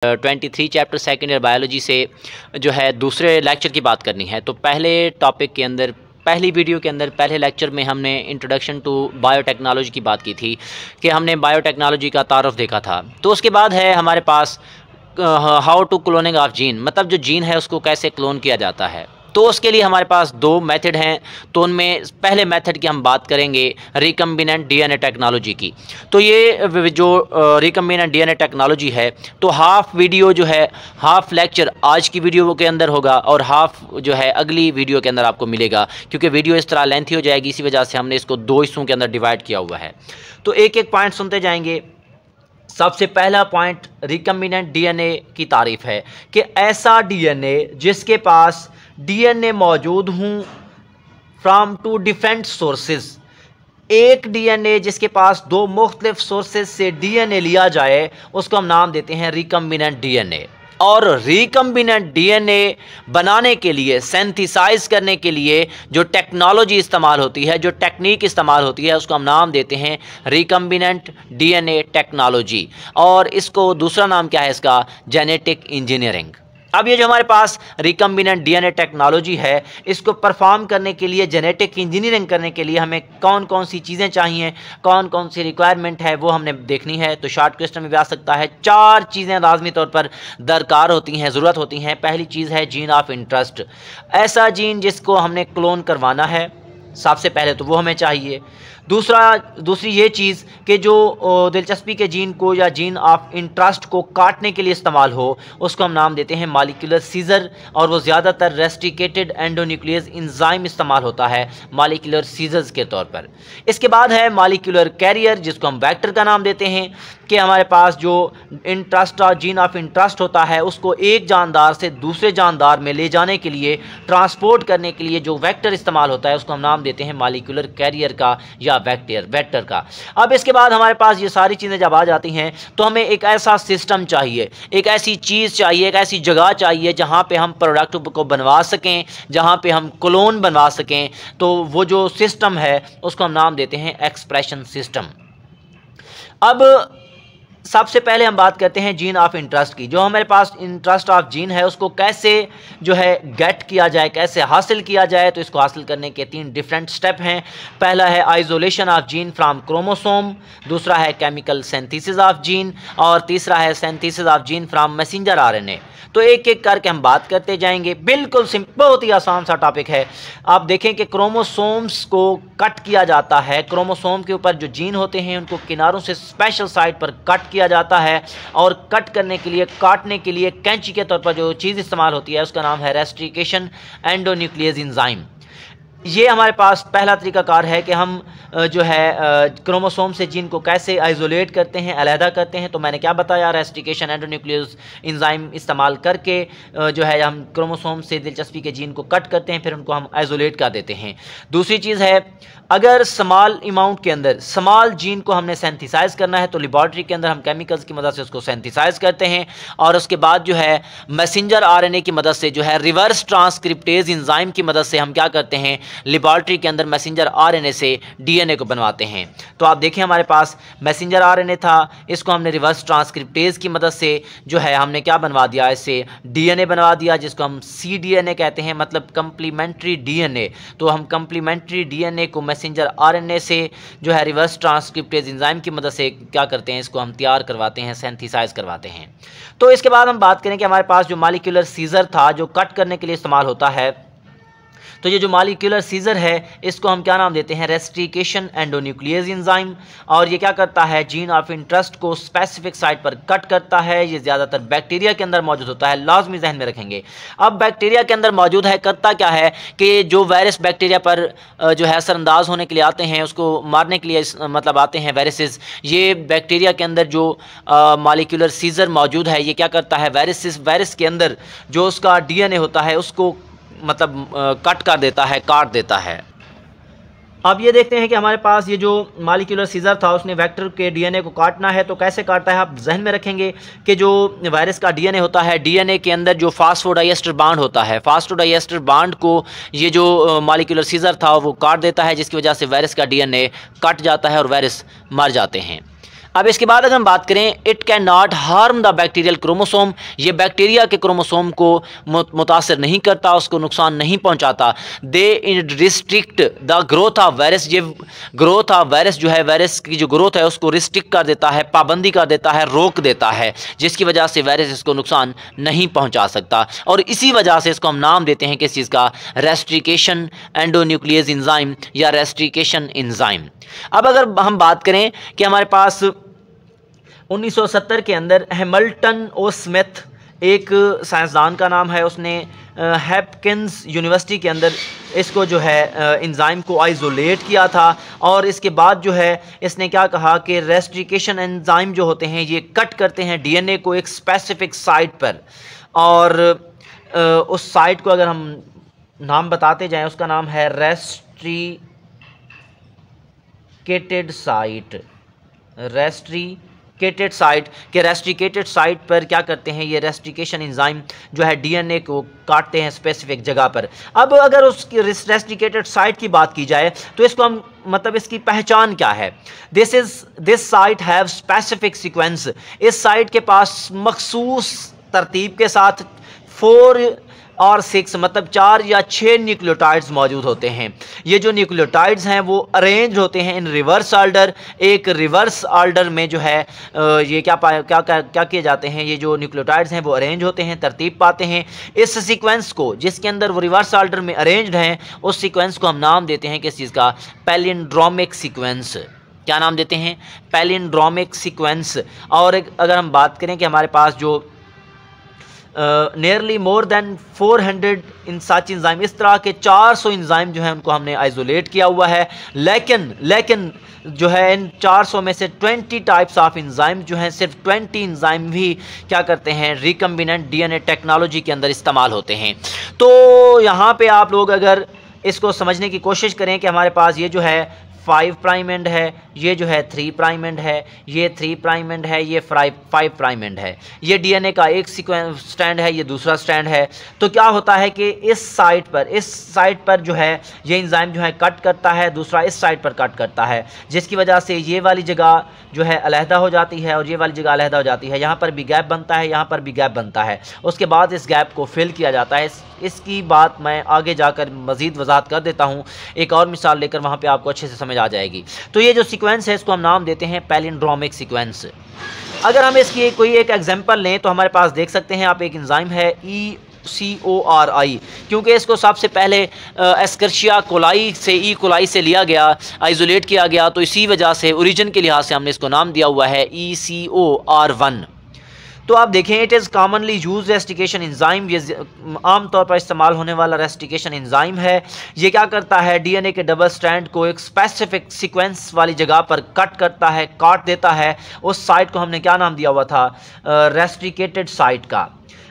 23 chapter second year biology से जो है दूसरे लेक्चर की बात करनी है। तो पहले टॉपिक के अंदर, पहली वीडियो के अंदर, पहले लेक्चर में हमने इंट्रोडक्शन टू बायोटेक्नोलॉजी की बात की थी कि हमने बायोटेक्नोलॉजी का तारुफ देखा था। तो उसके बाद है हमारे पास how to cloning of gene, मतलब जो जीन है उसको कैसे क्लोन किया जाता है। तो उसके लिए हमारे पास दो मेथड हैं। तो उनमें पहले मेथड की हम बात करेंगे रिकम्बिनेंट डीएनए टेक्नोलॉजी की। तो ये जो रिकम्बिनेंट डीएनए टेक्नोलॉजी है, तो हाफ वीडियो जो है, हाफ लेक्चर आज की वीडियो के अंदर होगा और हाफ जो है अगली वीडियो के अंदर आपको मिलेगा, क्योंकि वीडियो इस तरह लेंथी हो जाएगी। इसी वजह से हमने इसको दो हिस्सों के अंदर डिवाइड किया हुआ है। तो एक एक पॉइंट सुनते जाएंगे। सबसे पहला पॉइंट रिकम्बिनेंट डीएनए की तारीफ है कि ऐसा डीएनए जिसके पास डीएनए मौजूद हूँ फ्राम टू डिफरेंट सोर्सेज। एक डीएनए जिसके पास दो मुख्तलिफ सोर्सेज से डीएनए लिया जाए उसको हम नाम देते हैं रिकम्बिनेंट डीएनए। और रिकम्बिनेंट डीएनए बनाने के लिए, सिंथेसाइज करने के लिए जो टेक्नोलॉजी इस्तेमाल होती है, जो टेक्निक इस्तेमाल होती है, उसको हम नाम देते हैं रिकम्बिनेंट डीएनए टेक्नोलॉजी। और इसको दूसरा नाम क्या है इसका? Genetic engineering. अब ये जो हमारे पास रिकम्बिनेंट डीएनए टेक्नोलॉजी है, इसको परफॉर्म करने के लिए, जेनेटिक इंजीनियरिंग करने के लिए हमें कौन कौन सी चीज़ें चाहिए, कौन कौन सी रिक्वायरमेंट है, वो हमने देखनी है। तो शॉर्ट क्वेश्चन में भी आ सकता है। चार चीज़ें लाजमी तौर पर दरकार होती हैं, ज़रूरत होती हैं। पहली चीज़ है जीन ऑफ इंटरेस्ट। ऐसा जीन जिसको हमने क्लोन करवाना है, सबसे पहले तो वो हमें चाहिए। दूसरी ये चीज़ कि जो दिलचस्पी के जीन को या जीन ऑफ इंटरेस्ट को काटने के लिए इस्तेमाल हो, उसको हम नाम देते हैं मॉलिक्यूलर सीजर। और वो ज़्यादातर रेस्ट्रिकेटेड एंडोन्यूक्लियस इंजाइम इस्तेमाल होता है मॉलिक्यूलर सीजर्स के तौर पर। इसके बाद है मॉलिक्यूलर कैरियर, जिसको हम वेक्टर का नाम देते हैं, कि हमारे पास जो इंटरेस्ट और जीन ऑफ इंटरेस्ट होता है उसको एक जानदार से दूसरे जानदार में ले जाने के लिए, ट्रांसपोर्ट करने के लिए जो वेक्टर इस्तेमाल होता है उसको हम नाम देते हैं मॉलिक्यूलर कैरियर का या वेक्टर का। अब इसके बाद हमारे पास ये सारी चीज़ें जब आ जाती हैं तो हमें एक ऐसा सिस्टम चाहिए, एक ऐसी चीज़ चाहिए, एक ऐसी जगह चाहिए जहाँ पे हम प्रोडक्ट को बनवा सकें, जहाँ पे हम क्लोन बनवा सकें। तो वो जो सिस्टम है उसको हम नाम देते हैं एक्सप्रेशन सिस्टम। अब सबसे पहले हम बात करते हैं जीन ऑफ इंटरेस्ट की। जो हमारे पास इंटरेस्ट ऑफ जीन है उसको कैसे जो है गेट किया जाए, कैसे हासिल किया जाए। तो इसको हासिल करने के तीन डिफरेंट स्टेप हैं। पहला है isolation of gene from chromosome, दूसरा है केमिकल सिंथेसिस ऑफ जीन, और तीसरा है synthesis of gene from messenger RNA. तो एक एक करके हम बात करते जाएंगे। बिल्कुल बहुत ही आसान सा टॉपिक है। आप देखें कि क्रोमोसोम्स को कट किया जाता है। क्रोमोसोम के ऊपर जो जीन होते हैं उनको किनारों से स्पेशल साइट पर कट किया जाता है, और कट करने के लिए, काटने के लिए कैंची के तौर पर जो चीज़ इस्तेमाल होती है उसका नाम है रेस्ट्रिकेशन एंडोन्यूक्लियस एंजाइम। ये हमारे पास पहला तरीकाकार है कि हम जो है क्रोमोसोम से जीन को कैसे आइसोलेट करते हैं, अलहदा करते हैं। तो मैंने क्या बताया, रेस्ट्रिकेशन एंडोन्यूक्लियस एंजाइम इस्तेमाल करके जो है हम क्रोमोसोम से दिलचस्पी के जीन को कट करते हैं, फिर उनको हम आइसोलेट कर देते हैं। दूसरी चीज़ है, अगर स्मॉल अमाउंट के अंदर स्मॉल जीन को हमने सिंथेसाइज करना है तो लेबॉरेटरी के अंदर हम केमिकल्स की मदद से उसको सिंथेसाइज करते हैं, और उसके बाद जो है मैसेंजर आरएनए की मदद से, जो है रिवर्स ट्रांसक्रिप्टेज एंजाइम की मदद से हम क्या करते हैं, लेबॉरेटरी के अंदर मैसेंजर आरएनए से डीएनए को बनवाते हैं। तो आप देखें हमारे पास मैसेंजर आरएनए था, इसको हमने रिवर्स ट्रांसक्रिप्टेज की मदद से जो है हमने क्या बनवा दिया, इससे डीएनए बनवा दिया, जिसको हम cDNA कहते हैं, मतलब कंप्लीमेंट्री डीएनए। तो हम कंप्लीमेंट्री डीएनए को मैसेंजर आरएनए से जो है रिवर्स ट्रांसक्रिप्टेज एंजाइम की मदद से क्या करते हैं, इसको हम तैयार करवाते हैं, सिंथेसाइज करवाते हैं। तो इसके बाद हम बात करें कि हमारे पास जो मॉलिक्यूलर सीजर था जो कट करने के लिए इस्तेमाल होता है, तो ये जो मॉलिक्यूलर सीजर है इसको हम क्या नाम देते हैं, रेस्ट्रिकेशन एंडोन्यूक्लियस एंजाइम। और ये क्या करता है, जीन ऑफ इंटरेस्ट को स्पेसिफिक साइट पर कट करता है। ये ज़्यादातर बैक्टीरिया के अंदर मौजूद होता है, लाजमी जहन में रखेंगे। अब बैक्टीरिया के अंदर मौजूद है, करता क्या है कि जो वायरस बैक्टीरिया पर जो है असरअंदाज होने के लिए आते हैं, उसको मारने के लिए मतलब आते हैं वायरसेस, ये बैक्टीरिया के अंदर जो मॉलिक्यूलर सीजर मौजूद है ये क्या करता है, वायरस के अंदर जो उसका डीएनए होता है उसको मतलब कट कर देता है, काट देता है। अब ये देखते हैं कि हमारे पास ये जो मॉलिक्यूलर सीजर था उसने वेक्टर के डीएनए को काटना है। तो कैसे काटता है आप जहन में रखेंगे कि जो वायरस का डीएनए होता है, डीएनए के अंदर जो फास्फोडाइएस्टर बांड होता है, फास्फोडाइएस्टर बांड को ये जो मॉलिक्यूलर सीजर था वो काट देता है, जिसकी वजह से वायरस का डीएनए कट जाता है और वायरस मर जाते हैं। अब इसके बाद अगर हम बात करें, it can not harm the bacterial chromosome, ये बैक्टीरिया के क्रोमोसोम को मुतासर नहीं करता, उसको नुकसान नहीं पहुंचाता। They restrict the growth of virus, ये ग्रोथ ऑफ वायरस जो है, वायरस की जो ग्रोथ है उसको रिस्ट्रिक्ट कर देता है, पाबंदी कर देता है, रोक देता है, जिसकी वजह से वायरस इसको नुकसान नहीं पहुंचा सकता। और इसी वजह से इसको हम नाम देते हैं किस चीज़ का, रेस्ट्रिकेशन एंडोन्यूक्लियस एंजाइम या रेस्ट्रिकेशन एंजाइम। अब अगर हम बात करें कि हमारे पास 1970 के अंदर हैमिल्टन ओ स्मिथ, एक साइंसदान का नाम है, उसने हैपकिंस यूनिवर्सिटी के अंदर इसको जो है एंजाइम को आइसोलेट किया था। और इसके बाद जो है इसने क्या कहा कि रेस्ट्रिकेशन एंजाइम जो होते हैं ये कट करते हैं डीएनए को एक स्पेसिफिक साइट पर, और उस साइट को अगर हम नाम बताते जाएं, उसका नाम है रेस्ट्रिकेटेड साइट। रेस्ट्रिकेटेड साइट के रेस्ट्रिकेटेड साइट पर क्या करते हैं, ये रेस्ट्रिकेशन एंजाइम जो है डीएनए को काटते हैं स्पेसिफिक जगह पर। अब अगर उसकी रेस्ट्रिकेटेड साइट की बात की जाए तो इसको हम मतलब इसकी पहचान क्या है, this site have specific sequence, इस साइट के पास मखसूस तरतीब के साथ 4 और 6 मतलब 4 या 6 न्यूक्लियोटाइड्स मौजूद होते हैं। ये जो न्यूक्लियोटाइड्स हैं वो अरेंज होते हैं इन रिवर्स ऑर्डर। एक रिवर्स ऑर्डर में जो है ये क्या किए जाते हैं, ये जो न्यूक्लियोटाइड्स हैं वो अरेंज होते हैं, तरतीब पाते हैं। इस सीक्वेंस को जिसके अंदर वो रिवर्स ऑर्डर में अरेंज्ड हैं, उस सीक्वेंस को हम नाम देते हैं किस चीज़ का, पैलिंड्रोमिक सीक्वेंस। क्या नाम देते हैं, पैलिंड्रोमिक सीक्वेंस। और अगर हम बात करें कि हमारे पास जो नियरली मोर देन 400 इन सच इंजाइम, इस तरह के 400 इंजाइम जो है उनको हमने आइसोलेट किया हुआ है। लेकिन जो है इन 400 में से 20 टाइप्स ऑफ इंजाइम जो हैं, सिर्फ 20 इंजाइम भी क्या करते हैं, रिकम्बिनेंट डीएनए टेक्नोलॉजी के अंदर इस्तेमाल होते हैं। तो यहाँ पे आप लोग अगर इसको समझने की कोशिश करें कि हमारे पास ये जो है 5 प्राइम एंड है, ये जो है 3 प्राइम एंड है, ये 3 प्राइम एंड है, ये 5 प्राइम एंड है, ये डीएनए का एक सीक्वेंस स्ट्रैंड है, ये दूसरा स्ट्रैंड है। तो क्या होता है कि इस साइट पर जो है ये एंजाइम जो है कट करता है, दूसरा इस साइट पर कट करता है, जिसकी वजह से ये वाली जगह जो है अलहदा हो जाती है और ये वाली जगह अलहदा हो जाती है। यहाँ पर भी गैप बनता है, यहाँ पर भी गैप बनता है, उसके बाद इस गैप को फिल किया जाता है। इसकी बात मैं आगे जाकर मज़ीद वजाहत कर देता हूँ, एक और मिसाल लेकर, वहाँ पे आपको अच्छे से समझ आ जाएगी। तो ये जो सीक्वेंस है इसको हम नाम देते हैं पैलिंड्रोमिक सीक्वेंस। अगर हम इसकी कोई एक एग्जांपल लें तो हमारे पास देख सकते हैं आप, एक एंजाइम है ECORI, क्योंकि इसको सबसे पहले एस्कर्शिया कोलाई से, ई कोलाई से लिया गया, आइसोलेट किया गया, तो इसी वजह से ओरिजिन के लिहाज से हमने इसको नाम दिया हुआ है ECOR1। तो आप देखें, it is commonly use restriction enzyme, ये आमतौर पर इस्तेमाल होने वाला रेस्टिकेशन एंजाइम है। ये क्या करता है, डीएनए के डबल स्ट्रैंड को एक स्पेसिफिक सीक्वेंस वाली जगह पर कट करता है, काट देता है। उस साइट को हमने क्या नाम दिया हुआ था, रेस्ट्रिकेटेड साइट का।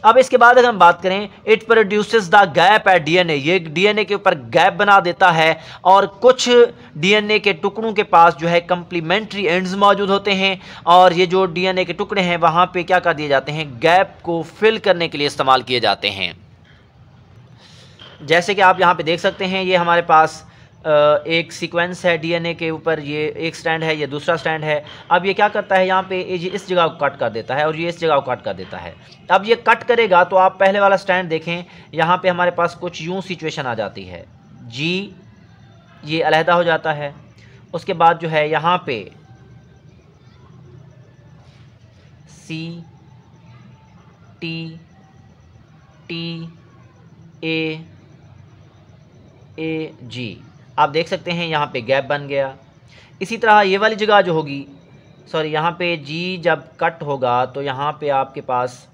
अब इसके बाद अगर हम बात करें, it produces the gap at DNA, ये डीएनए के ऊपर गैप बना देता है। और कुछ डीएनए के टुकड़ों के पास जो है कंप्लीमेंट्री एंड्स मौजूद होते हैं, और ये जो डीएनए के टुकड़े हैं वहाँ पे क्या कर दिए जाते हैं, गैप को फिल करने के लिए इस्तेमाल किए जाते हैं। जैसे कि आप यहाँ पे देख सकते हैं, ये हमारे पास एक सीक्वेंस है डीएनए के ऊपर, ये एक स्ट्रैंड है, ये दूसरा स्ट्रैंड है। अब ये क्या करता है, यहाँ पे ये इस जगह को कट कर देता है और ये इस जगह को कट कर देता है। अब ये कट करेगा तो आप पहले वाला स्ट्रैंड देखें, यहाँ पे हमारे पास कुछ यूँ सिचुएशन आ जाती है, जी ये अलहदा हो जाता है। उसके बाद जो है यहाँ पे CTAG, आप देख सकते हैं यहाँ पे गैप बन गया। इसी तरह ये वाली जगह जो होगी, सॉरी यहाँ पे जी जब कट होगा तो यहाँ पे आपके पास,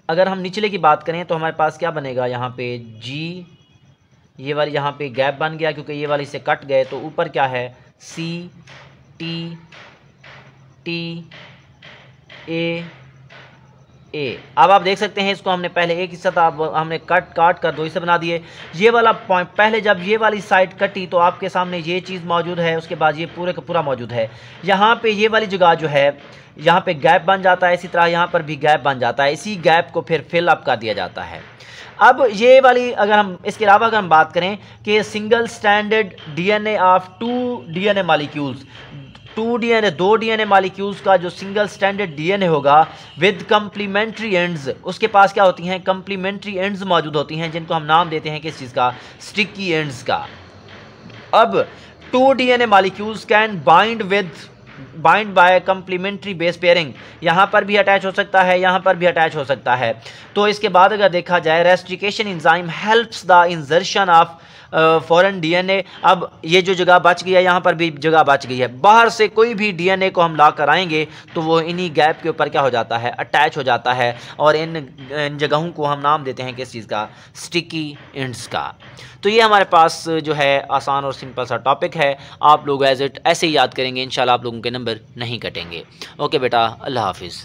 अगर हम निचले की बात करें तो हमारे पास क्या बनेगा, यहाँ पे जी, ये वाली यहाँ पे गैप बन गया क्योंकि ये वाली से कट गए, तो ऊपर क्या है, CTAA। अब आप देख सकते हैं इसको हमने पहले एक हिस्सा था, अब हमने काट कर 2 हिस्से बना दिए। ये वाला पॉइंट, पहले जब ये वाली साइड कटी तो आपके सामने ये चीज़ मौजूद है, उसके बाद ये पूरे का पूरा मौजूद है। यहाँ पे ये वाली जगह जो है, यहाँ पे गैप बन जाता है, इसी तरह यहाँ पर भी गैप बन जाता है। इसी गैप को फिर फिल अप कर दिया जाता है। अब ये वाली अगर हम इसके अलावा अगर हम बात करें कि single standard DNA of 2 DNA molecules, दो डीएनए मॉलिक्यूल्स का जो सिंगल स्टैंडर्ड डीएनए होगा विद कंप्लीमेंट्री एंड्स, उसके पास क्या होती हैं, कंप्लीमेंट्री एंड्स मौजूद होती हैं, जिनको हम नाम देते हैं किस चीज़ का, स्टिकी एंड्स का। अब 2 DNA molecules can bind by complementary base pairing, यहाँ पर भी अटैच हो सकता है, यहाँ पर भी अटैच हो सकता है। तो इसके बाद अगर देखा जाए restriction enzyme helps the insertion of foreign DNA. अब ये जो जगह बच गई है, यहाँ पर भी जगह बच गई है, बाहर से कोई भी डीएनए को हम ला कर आएंगे तो वो इन्हीं गैप के ऊपर क्या हो जाता है, अटैच हो जाता है, और इन जगहों को हम नाम देते हैं किस चीज़ का, स्टिकी एंड्स का। तो ये हमारे पास जो है आसान और सिंपल सा टॉपिक है, आप लोग एज इट ऐसे ही याद करेंगे, इंशाल्लाह आप लोगों के नंबर नहीं कटेंगे। ओके बेटा, अल्लाह हाफिज़।